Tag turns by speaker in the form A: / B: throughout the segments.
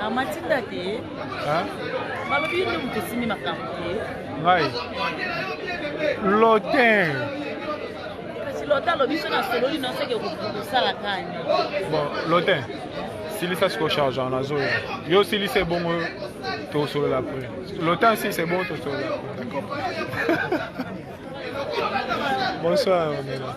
A: Ah, Matinda te. Balobi yo mutu simi makambo te.
B: Ngai. Lotin.
A: Kasi lota lobi so na solo li no seke ko sala kani.
B: Bon, Lotin. Si ça se recharge en azo. Yo si c'est bon to solo la après. Lotin si c'est bon to solo la. D'accord. Bonsoir, on est là.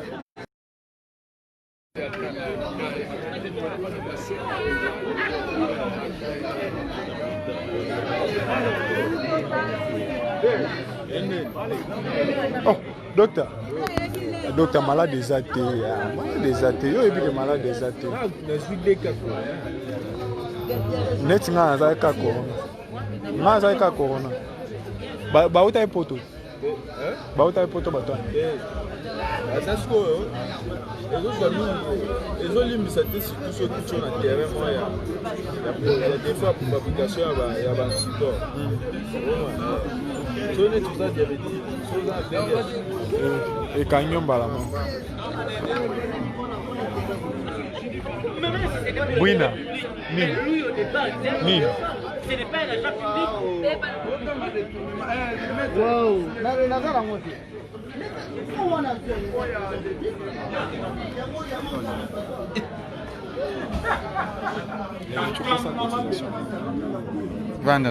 B: Oh, docteur. Docteur, malade des athées. Malade des athées. Yo, et puis malade des athées. Net nga za ka corona. Nga za ka corona. Ba uta ipoto. Ba uta ipoto bato.
C: Asas ko ezo limbisa te surtout soki tio na terrain moi ya des fois publication ya ba antidote so ne tout ça diabétique so ça
B: et kanyo balama Buina ni
A: Ce n'est pas un agent public.
D: Wow, nazala ngote.
E: Vanda.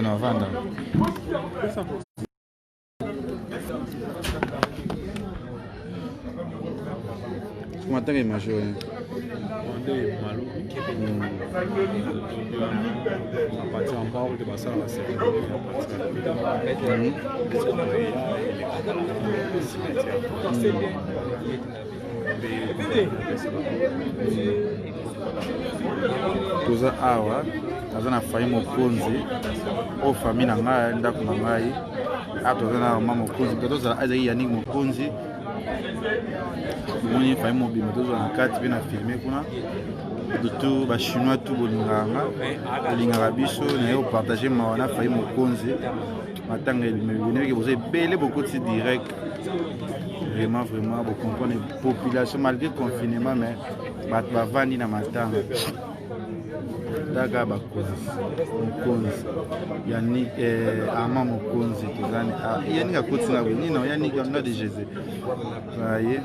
E: Comment t'as imagé? Toza awa naza na famille mokonzi o famille na ngai ndako na ngai toza na mama mokonzi pe tozala azali Yannick mokonzi moni famille mobima tozala na kati pe na filme kuna tout ba chinois tout bolingaka biso na yo partager mawa na famille mokonzi matanga elimebineke boza ebele bokoti direct vraiment vous comprenez population malgré confinement mais bato bavandi na matanga daga bakonzi mokonzi Yannick ama mokonzi tozani Yannick akoti na nino Yannick na de Jésus voyez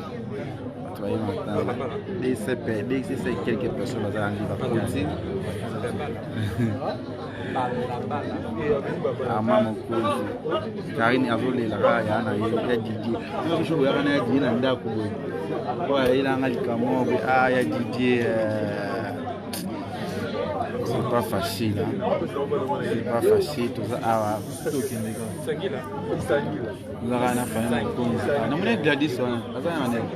E: travailler matanga dès c'est quelques personnes baza andi bakoti ama mokonzi Karine azolela ya na ya Didier toujours ya na Didier na ndako boye po ayelanga likamo ya Didier c'est pas facile c'est pas facile tout ça nous avons un famille mokonzi na mona Gladys wana azana na nene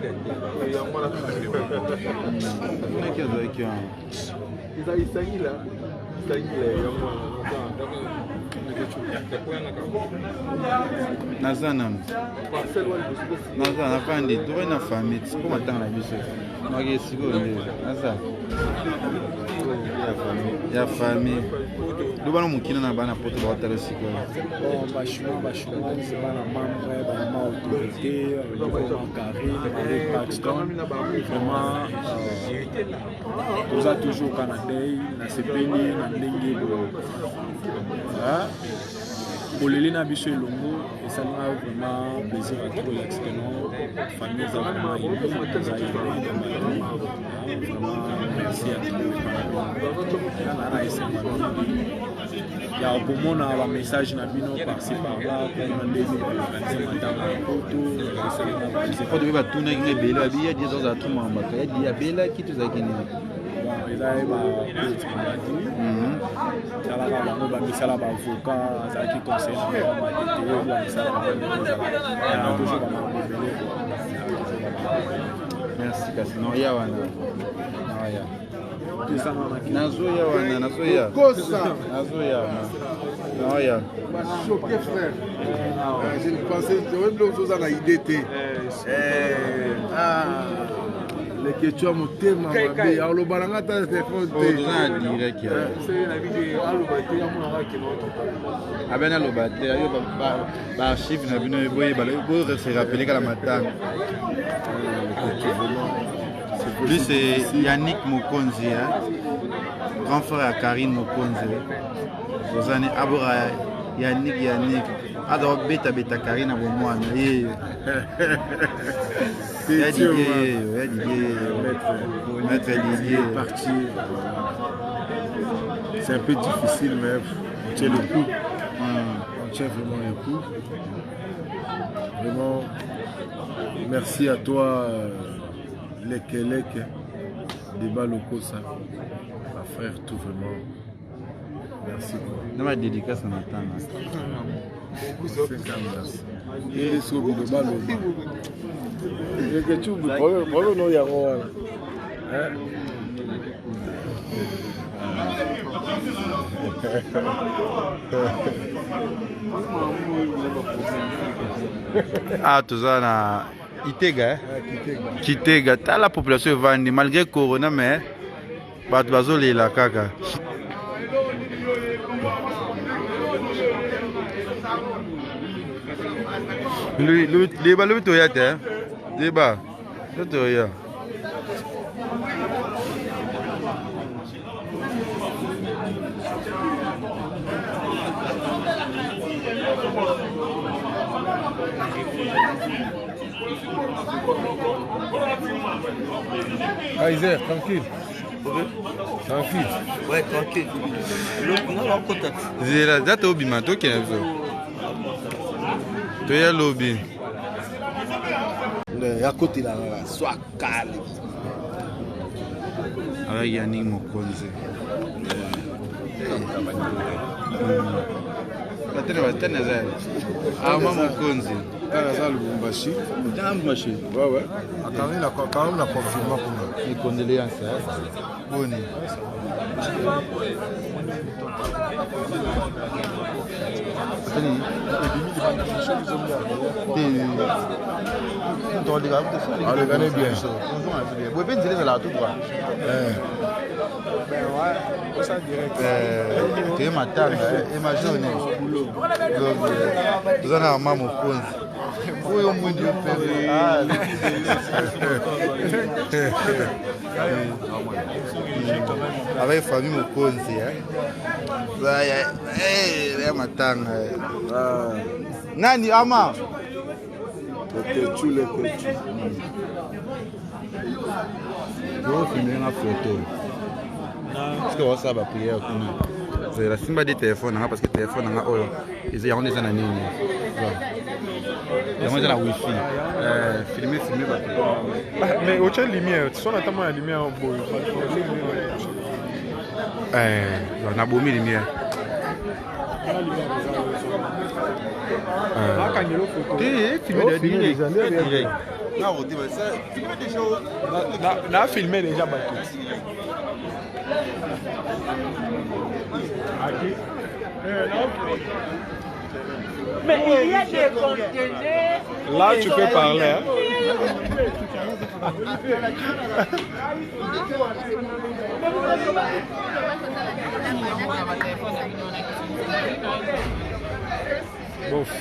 E: na kiazo ikyo
C: Isangila
E: nazana kandi toza na famille siko matanga na biso maki siko naza ya famille lobana mokina na bana poto baotala sikoyo
B: bachinois bana membre bana autorité Karine avec Paxton vraiment toza toujours Canada na sepeli na ndenge boleli na biso elongo esalinga vraiment plaisir à trop l'extérieur famille eza vraiment émi eza vraiment merci à tous na esenga ya komona ba message na bino par-ci par-là mpona ndenge baorganize matanga ya poto
E: po tobe batunaki ebele abiya die tozala tumambaka ya belaki tozalaki nini
B: ezali bapolitique maladi ezalaka bango bamisala bavocat azalaki conseil na matete bamisala bango toujours bamambo ebele
E: merci kasi noya wana nazoya wana nazoya
C: choqué frère je ne pensais même l'autre chose à idée les questions motema mabe alobalanga ta téléphone
E: te direct ya abena aloba te ayo ba archive na bino boye bo se rappeler kala matanga lui c'est Yannick Mokonzi grand frère à Karine Mokonze. Vous en abora Yannick. Alors beta Karine à mon moine. Maître Didier
C: parti. C'est un peu difficile, mais on tient le coup. On tient vraiment le coup. Vraiment, merci à toi, Lekelek, Débat Lokosa, ma frère, tout vraiment. Merci.
E: Dans ma dédicace ce matin.
C: Il est sur le Débat Lokosa. Il y a quelque chose de problème, non, il y a rien.
E: Ah, tout ça na Kitega. Kitega, t'as la population vandi malgré Corona, mais pas de bazo la kaka. Les balles toyate, les bas, le toya.
C: Ah, Isère, tranquille. Tranquille.
D: Ouais, tranquille.
E: Zera, data obi man, toke na biso. Toya lobby.
D: À côté là, soit calme.
E: Avec Yannick Mokonze. Batene za. Ama Mokonze.
C: Dans le Bumbashi.
E: Dans Lubumbashi.
C: Ouais. Quand même, la confirmation pour moi.
E: Les condoléances. Boni.
C: Allez, venez bien.
E: Vous pouvez dire là tout droit. Tu es ma tante et ma journée. Vous en avez maman Mokonze. Oui, au moins Dieu avec famille Mokonze. Eh, ma tante. Nani ama?
C: Tu les coachs.
E: Je vais filmer une photo. Parce que ça va prier. C'est la simba des téléphones parce que le téléphone ils ont des années. Ils ont des wifi. Filmer.
B: Mais au tien lumière, tu sens notamment la lumière en beau.
E: On a beau mis lumière. Filmer direct.
B: On a filmé déjà battu.
A: Mais il y a des conteneurs.
B: Là, tu peux parler. Hein? Bof.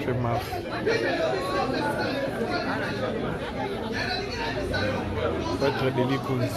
B: Je marche. Peut-être des licones.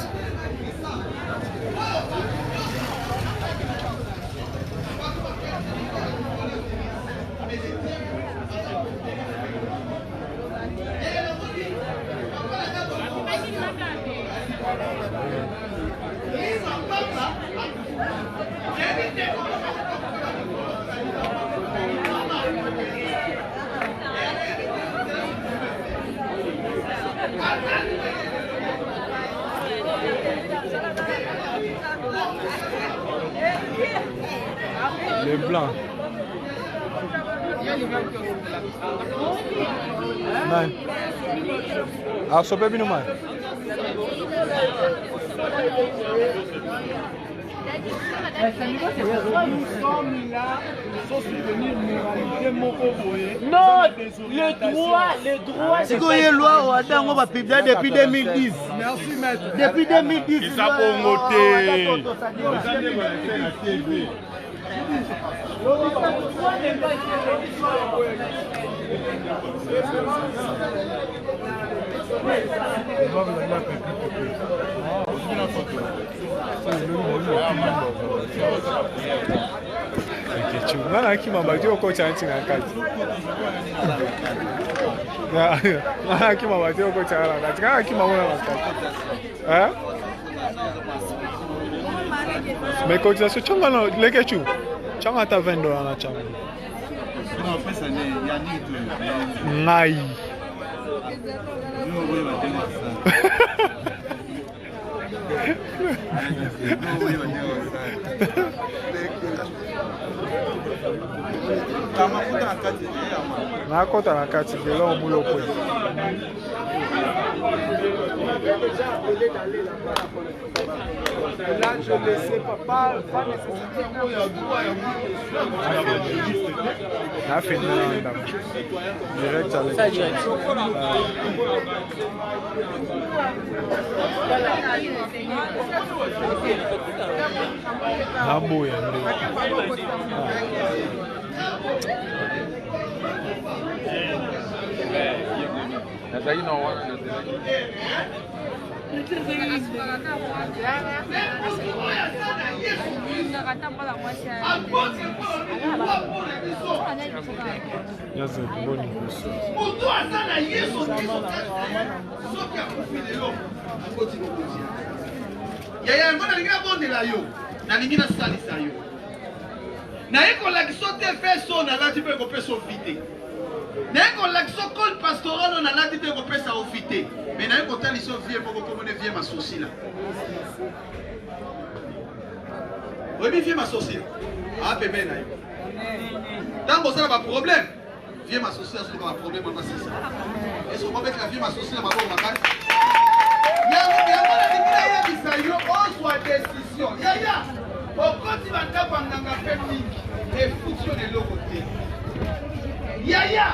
B: Les blancs. Non. Ah, ça peut bien mal.
A: Non, le droit.
D: C'est quoi les lois au Adam, on va publier depuis 2010.
B: Merci, maître.
D: Depuis 2010.
B: Ils sont pour monter. Nana kimamba ndio kocha nchi na kati. Nana kimamba ndio kocha na kati. Nana kimamba na kati. Mais cotisation changa na leke chu. Changa ta $20 na changa.
E: Non, pesa ne ya nini tu.
B: Ngai.
E: Ndio wewe watenda sana. Ndio wewe watenda sana. Kama kuta na kati ya
B: Na kota na kati de lo mulo kwe. Là, je laissais papa pas nécessairement. Na fini na ndam. Direct avec.
A: Ça direct.
B: Naboya ndio.
C: Nazali na wana
B: Yaze boni kuso.
D: Yaya mbona ninga bondela yo na ningina salisa yo na eko la kisote feso na lati pe ko peso vite na eko la kisokol pastoral na lati pe ko pesa ofite mais na eko tali so vie pour ko mone vie ma sosi là oui bien vie ma sosi ah bébé na yo tango ça pas problème vie ma sosi ça pas problème on va c'est ça est-ce qu'on va mettre la vie ma sosi là ma bonne makati yo ozwa décision yaya okoti bandabanganga mpe mingi efutio eloko te yaya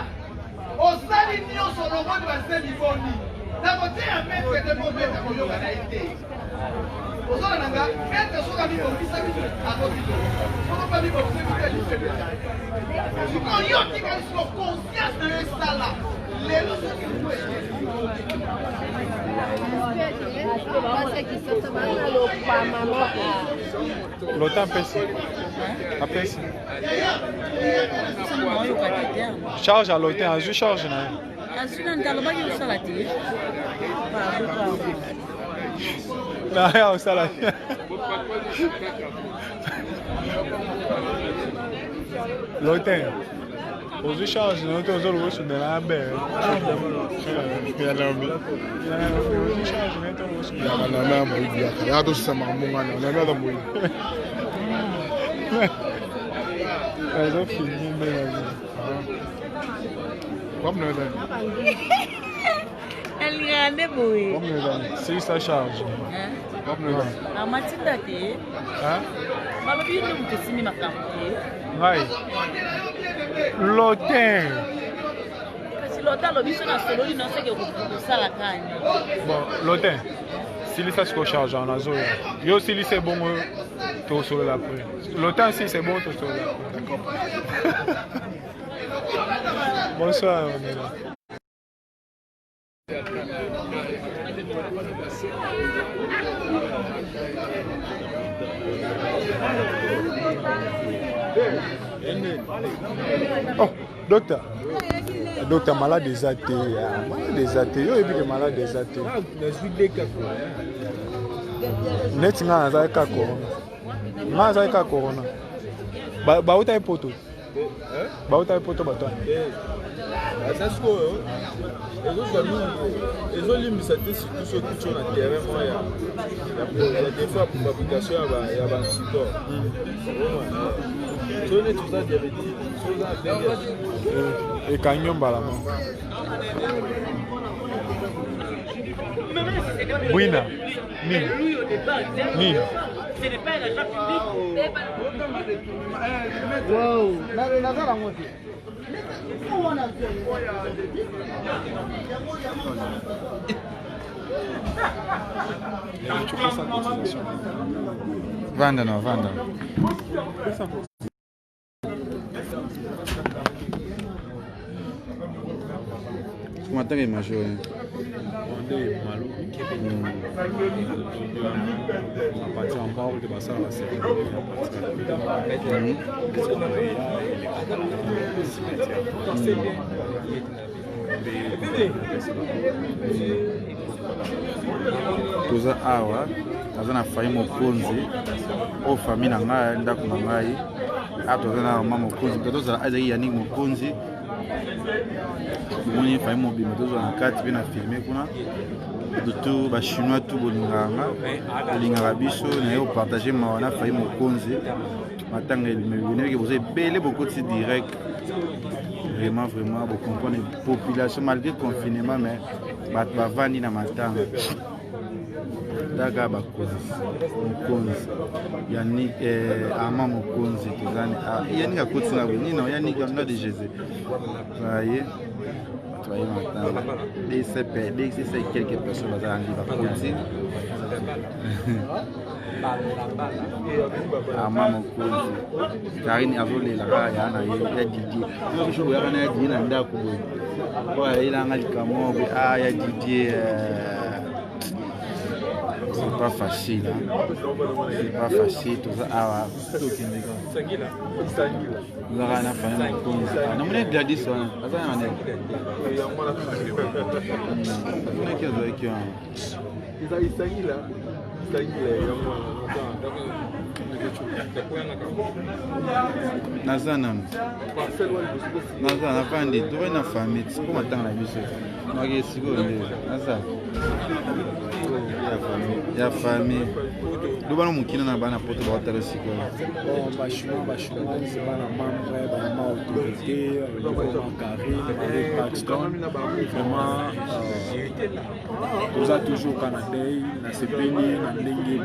D: osali nyonso lomoni baseli boni na koteya metre te mpo metre koyoka na ye te ozala nanga metre soka mibongisa biso akobito sokopa mibongisa biso elifebe siko yo tikali siko conscience na yo esala lelo soki
B: L'autre pesi. Apesi. Charge à l'autre, à charge na.
A: Asuna ndaloba yo salati.
B: Na ya salati. L'autre. Aux charges, nous avons reçu de la baie. Si ça charge. Lotin. Bon, lotin. Si ça se recharge en azo, yo si c'est bon, tu sur l'après. Lotin si c'est bon, tu sur l'après. D'accord. Bonsoir, on est là. Oh, docteur. Docteur, malade des athées. Malade des athées. Yo, il est malade des athées. Net nga za ka corona. Nga za ka corona. Ba uta ipoto. Ba uta ipoto bato.
C: Asasko ezolimbisa te surtout soki tio na terrain moya ya des fois pour fabrication ya bansupport tone tuza diabétique soza
B: Et Kanyon Balama. Wina. Ni.
A: Ce n'est pas un agent public.
D: Wow.
E: Vanda não, Vanda. Como até que mais hoje?
B: Onde malu. A partir en bas de Bassara, la sécurité.
E: Toza awa naza na famille mokonzi o famille na ngai ndako na ngai a toza na mama mokonzi toza azaki Yannick mokonzi moni famille mobima toza na kati pe na filme kuna tout ba chinois tout bolinganga bolingaka biso na yo partager mawa na famille mokonzi matanga elimebene ke boza ebele bokoti direct vraiment vous comprenez population malgré confinement mais bato bavandi na matanga daga bakonzi mokonzi Yannick ama mokonzi tozani Yannick akoti na nino Yannick anga de Jésus voyez travailler matanga dès c'est quelques personnes bazali bakoti ama mokonzi Karine azolelaka ya na ya Didier biso boyaka na ya Didier na ndako boye oyo ayelanga likamo boye ya Didier c'est pas facile c'est pas facile toza awa tozaka na famille mokonzi namoni Gladys wana aza na manene amonaki azalaki wana naza nanu naza navandi tovai na famille siko matanga na biso naki sikoyo nde naza ya famille lobana mokina na bana poto baotala sikoyo
B: bachinoise bana membre bama autorité Karine Paxton vraiment toza toujours Canada na sepeli na ndenge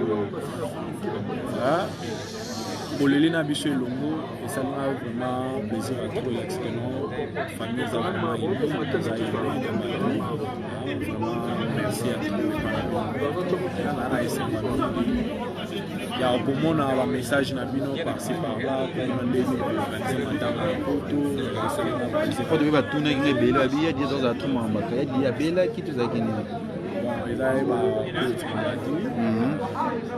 B: boleli na biso elongo esalanga vraiment plaisir à trop l'extérieur famille eza vraiment eza vraiment merci à tous na esanga ya komona ba message na bino par-ci par-là kuna ndenge baorganize matanga ya poto esalanga plaisir
E: po tobe batunaki nga ebele babiya die tozala tumambaka ya die abelaki tozalaki nini
B: eza ye bapoliti mabadi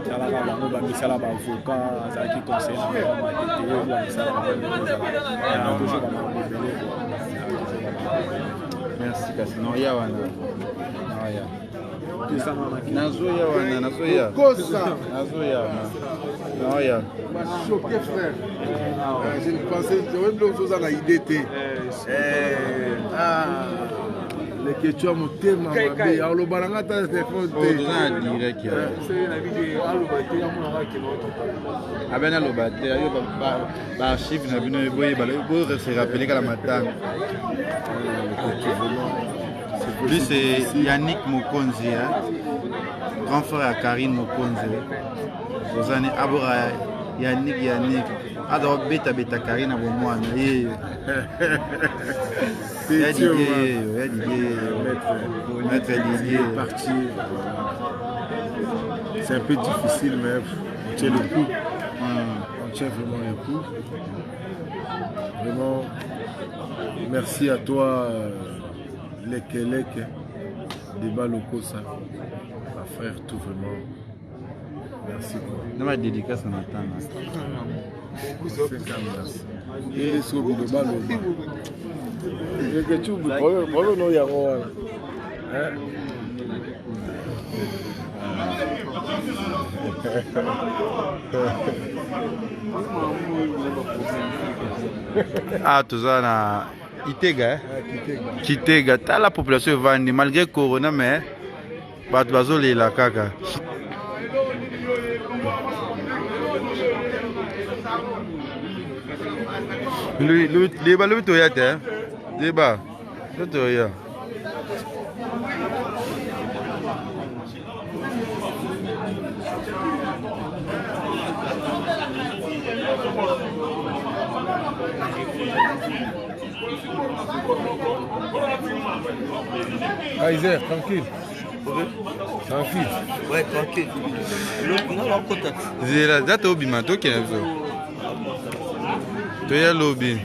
B: talaka bango bamisala baavocat azalaki conseil na matete bamisala bango
E: merci kasi naoya wana naoya nazoya wana nazoya naoya
C: choqué frère je ne pensais que vous avez une idée les questions motema mabe alobananga ta téléphone te
E: toza na direct ya abena aloba te ayo baarchive na bino boyese rappele kala matanga lui c'est Yannick Mokonzi grand frère à Karine Mokonzi tozani abora Yannick ado beta Karine abo mwana ye ya Didier maître Didier
C: parti. C'est un peu difficile, mais on tient le coup. On tient vraiment le coup. Vraiment, merci à toi, Lekelek, Débat Lokosa, ma frère, tout vraiment. Merci.
E: Non, ma dédicace en attendant.
C: Et ce que vous demandez, que tu me parles, non, il y a
E: toza na Kitega Kitega ta la population evandi malgré corona mais bato bazolela kaka lui balobi toya te Débat. Toto ya.
C: Kaiser, tranquille. Tranquille.
F: Ouais, tranquille. Non, non, contact.
E: Zela, data obima to kena biso. To ya lobby.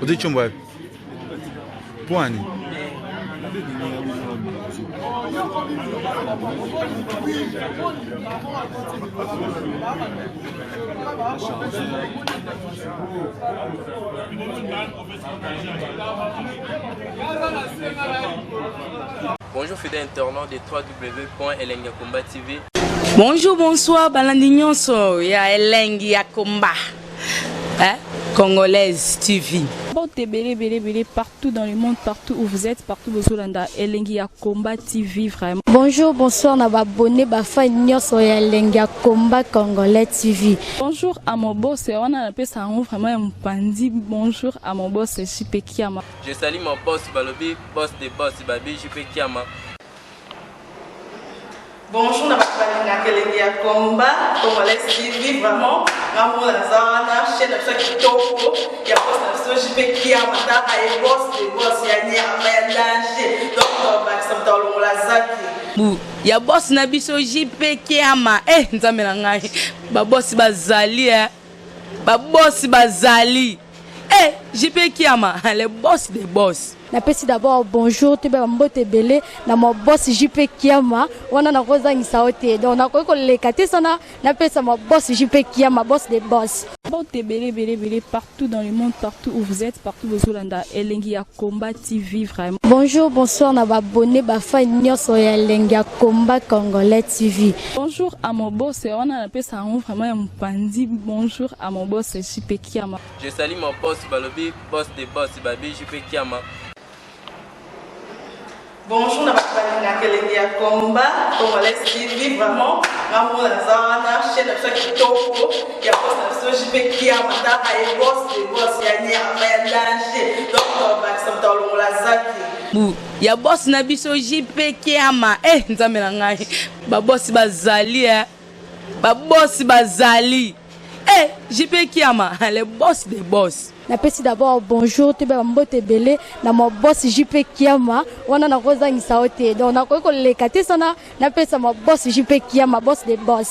E: Odi chumba. Pwani.
G: Bonjour fidèles internautes de www.elengiakomba TV.
A: Bonjour, bonsoir, balandi nyonso ya Elengi ya Komba. Congolaise TV.
H: Bon, bélé partout dans le monde, partout où vous êtes, partout où vous êtes, Elengi ya Komba TV vraiment.
I: Bonjour, bonsoir, na abonné bafa nyonso ya Elengi ya Komba Congolais TV.
H: Bonjour à mon boss, on a appelé ça vraiment un pandi. Bonjour à mon boss, JP Kiama.
G: Je salue mon boss Balobi, boss des boss Babi, JP Kiama.
A: Bonjour, na Elengi ya Komba Congolais TV vraiment. Ngamo na zana chaîne de chaque toko ya boss na JP Kiama ta ay boss des boss ya ni ya danger. Donc ba ça tolo la zaki. Ya boss na biso JP Kiama nzambe na ngai ba boss bazali ba boss bazali JP Kiama le boss des boss.
I: Napesi d'abord bonjour te ba mbote belé na mo boss JP Kiama wana na kozangisa ote donc na ko lekate sana napesa mo boss JP Kiama boss des boss.
H: Bon, bélé partout dans le monde, partout où vous êtes, partout où vous êtes, Elengi ya Komba TV vraiment.
I: Bonjour, bonsoir, na abonné bafa nyonso ya Elengi ya Komba Congolais TV.
H: Bonjour à mon boss, on a appelé ça vraiment un pandi. Bonjour à mon boss, JP Kiama.
G: Je salue mon boss Balobi, boss des boss Babi, JP Kiama.
A: Bonjour, na Elengi ya Komba Congolais TV vraiment. Ngamo na zana chaîne de chaque toko ya boss na JP Kiama ta ay boss des boss ya ni ya danger. Donc ba ça tolo la zaki. Ya boss na biso JP Kiama nzambe na ngai ba boss bazali ba boss bazali JP Kiama le boss des boss.
I: Napesi d'abord bonjour te ba mbote belé na mo boss JP Kiama wana na kozangisa ote donc na ko lekate sana napesa mo boss JP Kiama boss des boss.